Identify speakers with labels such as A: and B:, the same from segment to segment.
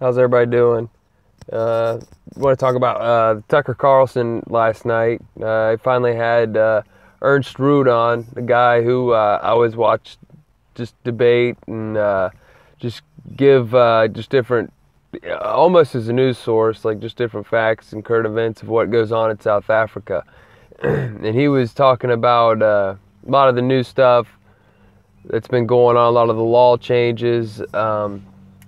A: How's everybody doing? Want to talk about Tucker Carlson last night. I finally had Ernst Root on, the guy who I always watch just debate and just give just different, almost as a news source, like just different facts and current events of what goes on in South Africa. And he was talking about a lot of the new stuff that's been going on, a lot of the law changes,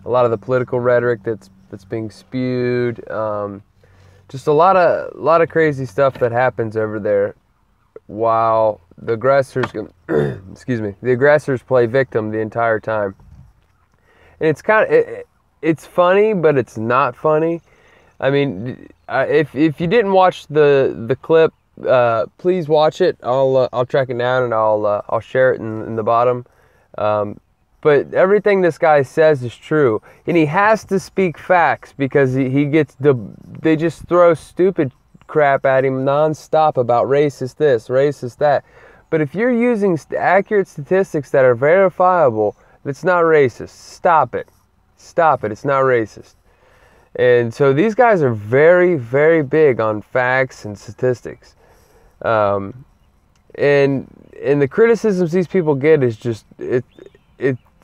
A: a lot of the political rhetoric that's being spewed, just a lot of crazy stuff that happens over there, while the aggressors, the aggressors play victim the entire time. And it's kind of it's funny, but it's not funny. I mean, if you didn't watch the clip, please watch it. I'll track it down and I'll share it in the bottom. But everything this guy says is true, and he has to speak facts because they just throw stupid crap at him nonstop about racist this, racist that. But if you're using accurate statistics that are verifiable, it's not racist. Stop it. Stop it. It's not racist. And so these guys are very, very big on facts and statistics. And the criticisms these people get is just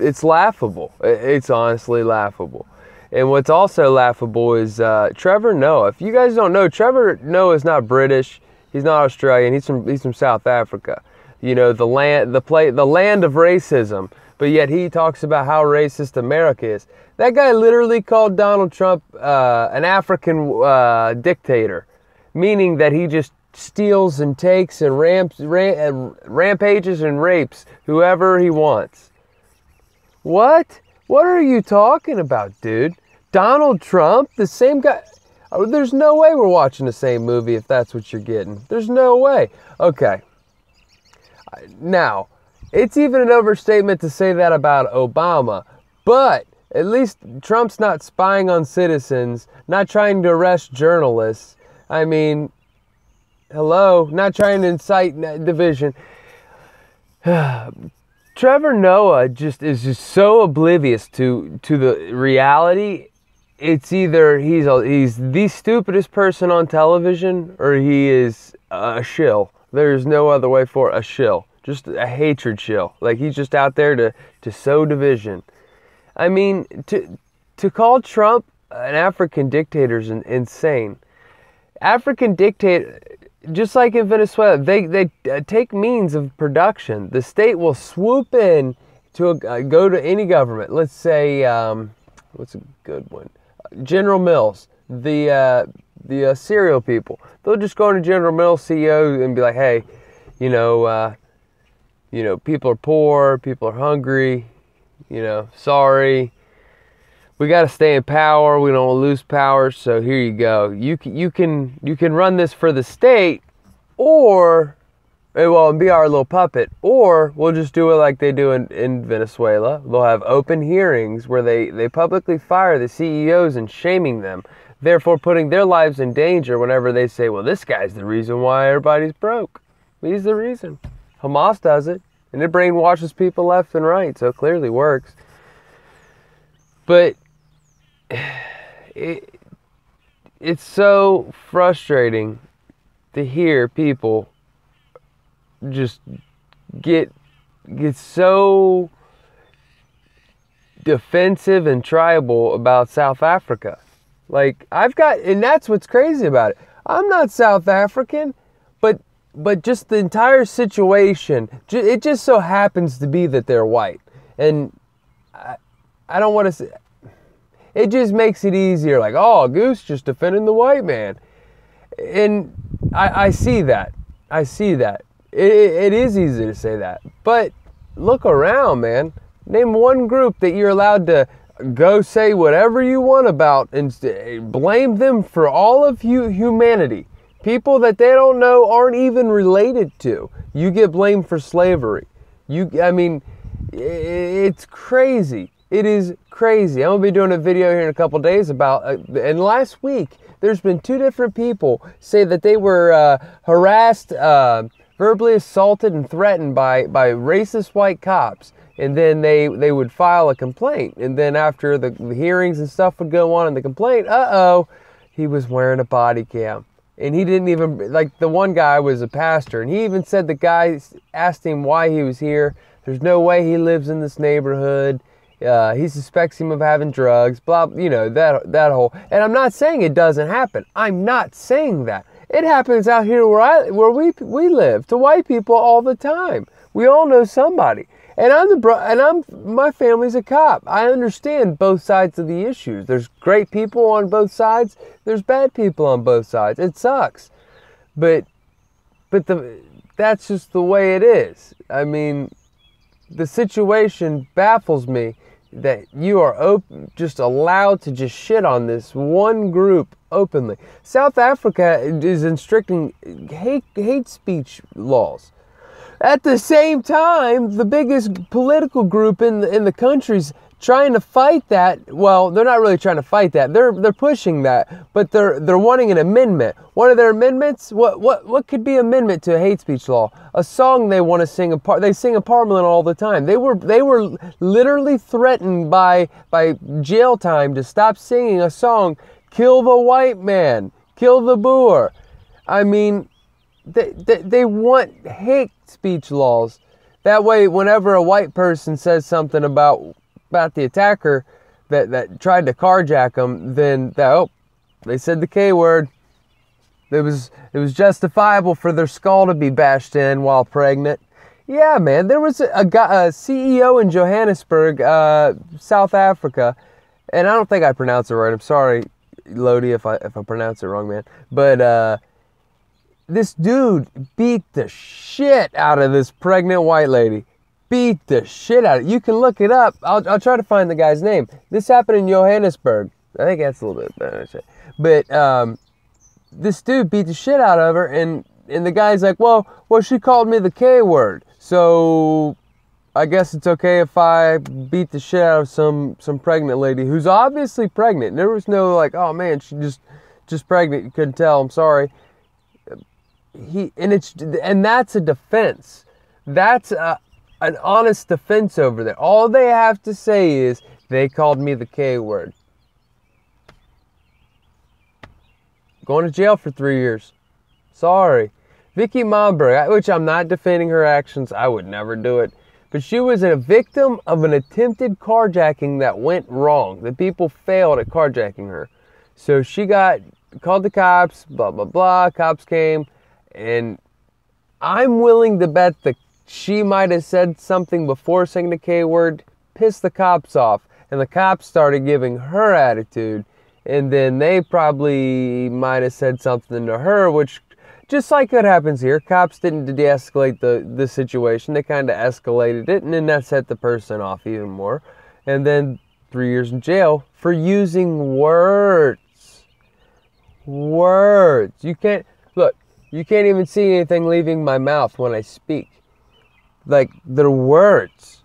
A: it's laughable. It's honestly laughable. And what's also laughable is Trevor Noah. If you guys don't know, Trevor Noah is not British. He's not Australian. He's from South Africa. You know, the land of racism. But yet he talks about how racist America is. That guy literally called Donald Trump an African dictator, meaning that he just steals and takes and rampages and rapes whoever he wants. What? What are you talking about, dude? Donald Trump? The same guy? Oh, there's no way we're watching the same movie if that's what you're getting. There's no way. Okay. Now, it's even an overstatement to say that about Obama, but at least Trump's not spying on citizens, not trying to arrest journalists. I mean, hello, not trying to incite division. Trevor Noah is just so oblivious to the reality. It's either he's the stupidest person on television, or he is a shill. There's no other way for a shill. Just a hatred shill. Like, he's just out there to sow division. I mean, to call Trump an African dictator is insane. African dictator, just like in Venezuela, they take means of production. The state will swoop in to go to any government. Let's say, what's a good one? General Mills, the cereal people. They'll just go into General Mills CEO and be like, hey, people are poor, people are hungry, sorry. We got to stay in power. We don't want to lose power. So here you go. You can run this for the state, or be our little puppet, or we'll just do it like they do in Venezuela. They'll have open hearings where they publicly fire the CEOs and shaming them, therefore putting their lives in danger whenever they say, well, this guy's the reason why everybody's broke. He's the reason. Hamas does it, and it brainwashes people left and right, so it clearly works. But it's so frustrating to hear people just get so defensive and tribal about South Africa. Like, and that's what's crazy about it. I'm not South African, but just the entire situation, it just so happens to be that they're white. And I don't want to say, it just makes it easier. Like, oh, Goose just defending the white man. And I see that. I see that. It is easy to say that. But look around, man. Name one group that you're allowed to go say whatever you want about and blame them for all of humanity. People that they don't know, aren't even related to. You get blamed for slavery. It's crazy. It is crazy. I'm going to be doing a video here in a couple days about, and last week, there's been 2 different people say that they were harassed, verbally assaulted, and threatened by racist white cops. and then they would file a complaint, and then after the hearings and stuff would go on and the complaint, he was wearing a body cam. And he didn't even, like, the one guy was a pastor, and he even said the guy asked him why he was here. There's no way he lives in this neighborhood. He suspects him of having drugs, blah, you know, that whole. And I'm not saying it doesn't happen. I'm not saying that. It happens out here where we live to white people all the time. We all know somebody. And my family's a cop. I understand both sides of the issues. There's great people on both sides. There's bad people on both sides. It sucks. But that's just the way it is. I mean, the situation baffles me that you are just allowed to just shit on this one group openly. South Africa is restricting hate speech laws. At the same time, the biggest political group in the country's trying to fight that. Well, they're not really trying to fight that. They're pushing that, but they're wanting an amendment. One of their amendments, what could be amendment to a hate speech law? A song they want to sing they sing in Parliament all the time. They were literally threatened by jail time to stop singing a song, "Kill the white man, kill the Boer." I mean, they want hate speech laws. That way, whenever a white person says something about the attacker that tried to carjack them, then they said the K word. It was justifiable for their skull to be bashed in while pregnant. Yeah, man, there was a CEO in Johannesburg, South Africa, and I don't think I pronounced it right. I'm sorry, Lodi, if I pronounce it wrong, man. But this dude beat the shit out of this pregnant white lady. Beat the shit out of it. You can look it up. I'll try to find the guy's name. This happened in Johannesburg. I think that's a little bit better. But this dude beat the shit out of her, and the guy's like, well, she called me the K word, so I guess it's okay if I beat the shit out of some pregnant lady who's obviously pregnant. There was no like, oh man, she just pregnant. You couldn't tell. I'm sorry. And that's a defense. That's an honest defense over there. All they have to say is they called me the K word. Going to jail for 3 years. Sorry. Vicky Momberg, which I'm not defending her actions. I would never do it. But she was a victim of an attempted carjacking that went wrong. The people failed at carjacking her. So she called the cops, blah, blah, blah. Cops came. And I'm willing to bet that she might have said something before saying the K word, pissed the cops off, and the cops started giving her attitude, and then they probably might have said something to her, which, just like what happens here, cops didn't de-escalate the situation, they kind of escalated it, and then that set the person off even more, and then 3 years in jail for using words. Words. You can't even see anything leaving my mouth when I speak. Like, they're words.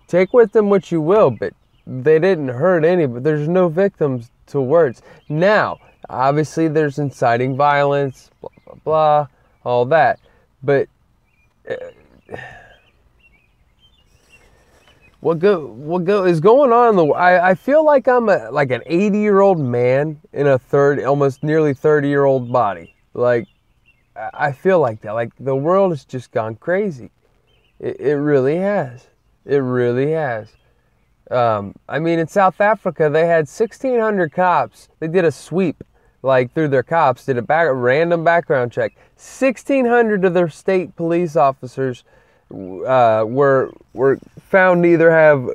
A: Take with them what you will, but they didn't hurt anybody. There's no victims to words. Now, obviously there's inciting violence, blah, blah, blah, all that. But what is going on in the world? I feel like I'm like an 80-year-old man in a almost nearly 30-year-old body. Like, I feel like that. Like, the world has just gone crazy. It really has. It really has. I mean, in South Africa, they had 1,600 cops. They did a sweep, like, through their cops, did a random background check. 1,600 of their state police officers were found to either have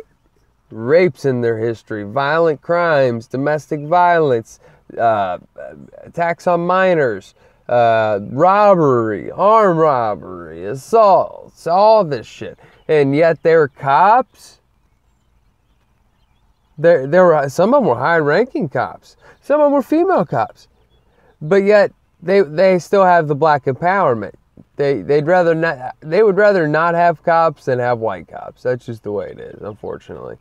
A: rapes in their history, violent crimes, domestic violence, attacks on minors, robbery, armed robbery, assaults, all this shit. And yet they're cops. Some of them were high-ranking cops. Some of them were female cops. But yet they still have the black empowerment. They would rather not have cops than have white cops. That's just the way it is, unfortunately.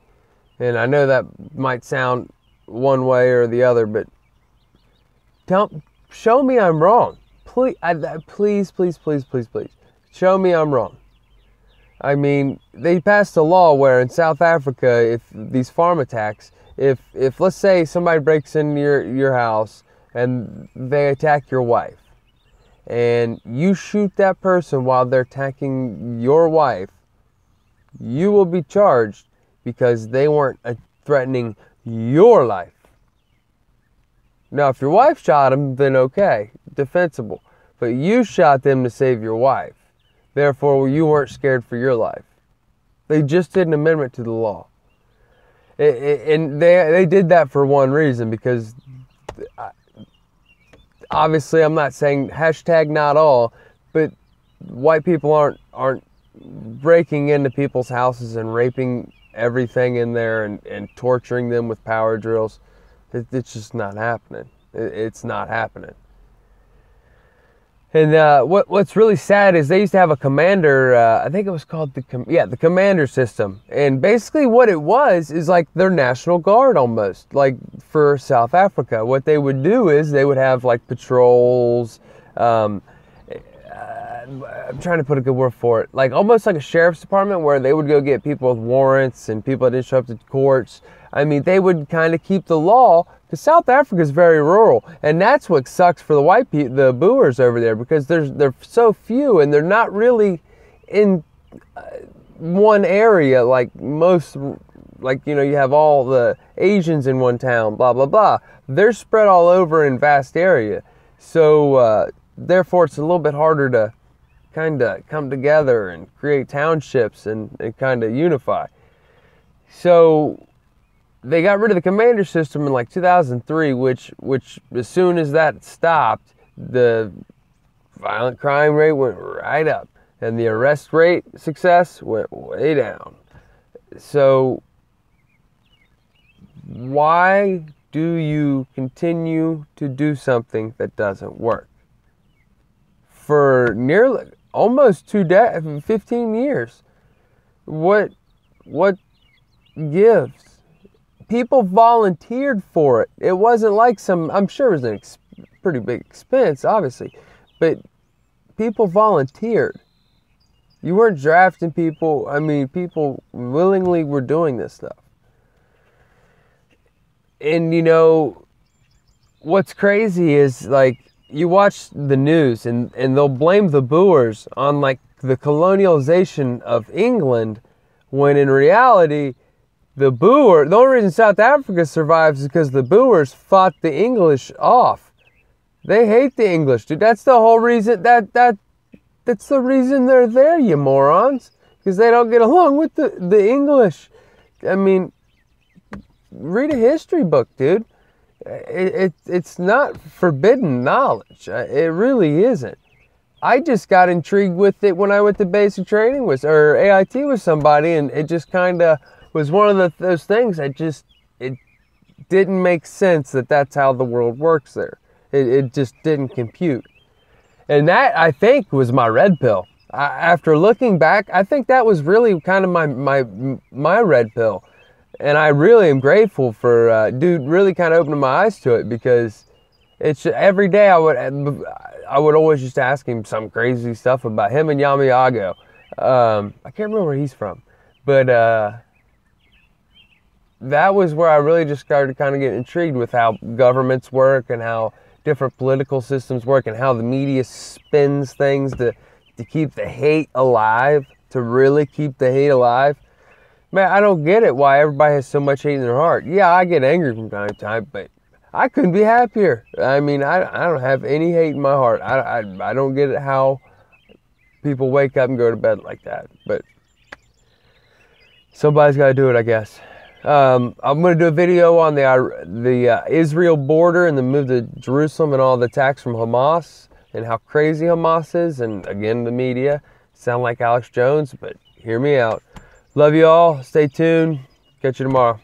A: And I know that might sound one way or the other, but show me I'm wrong. Please, please, please, please, please, please. Show me I'm wrong. I mean, they passed a law where in South Africa, if these farm attacks, if let's say somebody breaks into your house and they attack your wife, and you shoot that person while they're attacking your wife, you will be charged because they weren't threatening your life. Now, if your wife shot him, then okay, defensible. But you shot them to save your wife. Therefore, you weren't scared for your life. They just did an amendment to the law. And they did that for one reason, because obviously I'm not saying hashtag not all, but white people aren't breaking into people's houses and raping everything in there and torturing them with power drills. It's just not happening. It's not happening. And what's really sad is they used to have a commander, I think it was called the commander system. And basically what it was is like their National Guard almost, like for South Africa. What they would do is they would have like patrols, I'm trying to put a good word for it, like almost like a sheriff's department where they would go get people with warrants and people that disrupted courts. I mean, they would kind of keep the law, because South Africa is very rural, and that's what sucks for the white people, the Boers over there, because they're so few and they're not really in one area like most, like, you know, you have all the Asians in one town, blah, blah, blah. They're spread all over in vast area. So therefore it's a little bit harder to kind of come together and create townships and kind of unify. So they got rid of the commander system in like 2003, which as soon as that stopped, the violent crime rate went right up and the arrest rate success went way down. So why do you continue to do something that doesn't work? For nearly almost 15 years, what gives? People volunteered for it. It wasn't like I'm sure it was a pretty big expense, obviously, but people volunteered. You weren't drafting people. I mean, people willingly were doing this stuff. And you know, what's crazy is, like, you watch the news and they'll blame the Boers on like the colonialization of England, when in reality, the only reason South Africa survives is because the Boers fought the English off. They hate the English, dude. That's the whole reason that's the reason they're there, you morons. Because they don't get along with the English. I mean, read a history book, dude. It's not forbidden knowledge. It really isn't. I just got intrigued with it when I went to basic training or AIT with somebody, and it just kind of was one of those things that it didn't make sense that that's how the world works there. It just didn't compute. And that, I think, was my red pill. After looking back, I think that was really kind of my red pill. And I really am grateful for, dude, really kind of opening my eyes to it, because it's every day I would always just ask him some crazy stuff about him and Yamayago. I can't remember where he's from, but that was where I really just started to kind of get intrigued with how governments work and how different political systems work and how the media spins things to keep the hate alive, to really keep the hate alive. Man, I don't get it why everybody has so much hate in their heart. Yeah, I get angry from time to time, but I couldn't be happier. I mean, I don't have any hate in my heart. I don't get it how people wake up and go to bed like that. But somebody's got to do it, I guess. I'm going to do a video on the Israel border and the move to Jerusalem and all the attacks from Hamas and how crazy Hamas is. And again, the media sound like Alex Jones, but hear me out. Love you all. Stay tuned. Catch you tomorrow.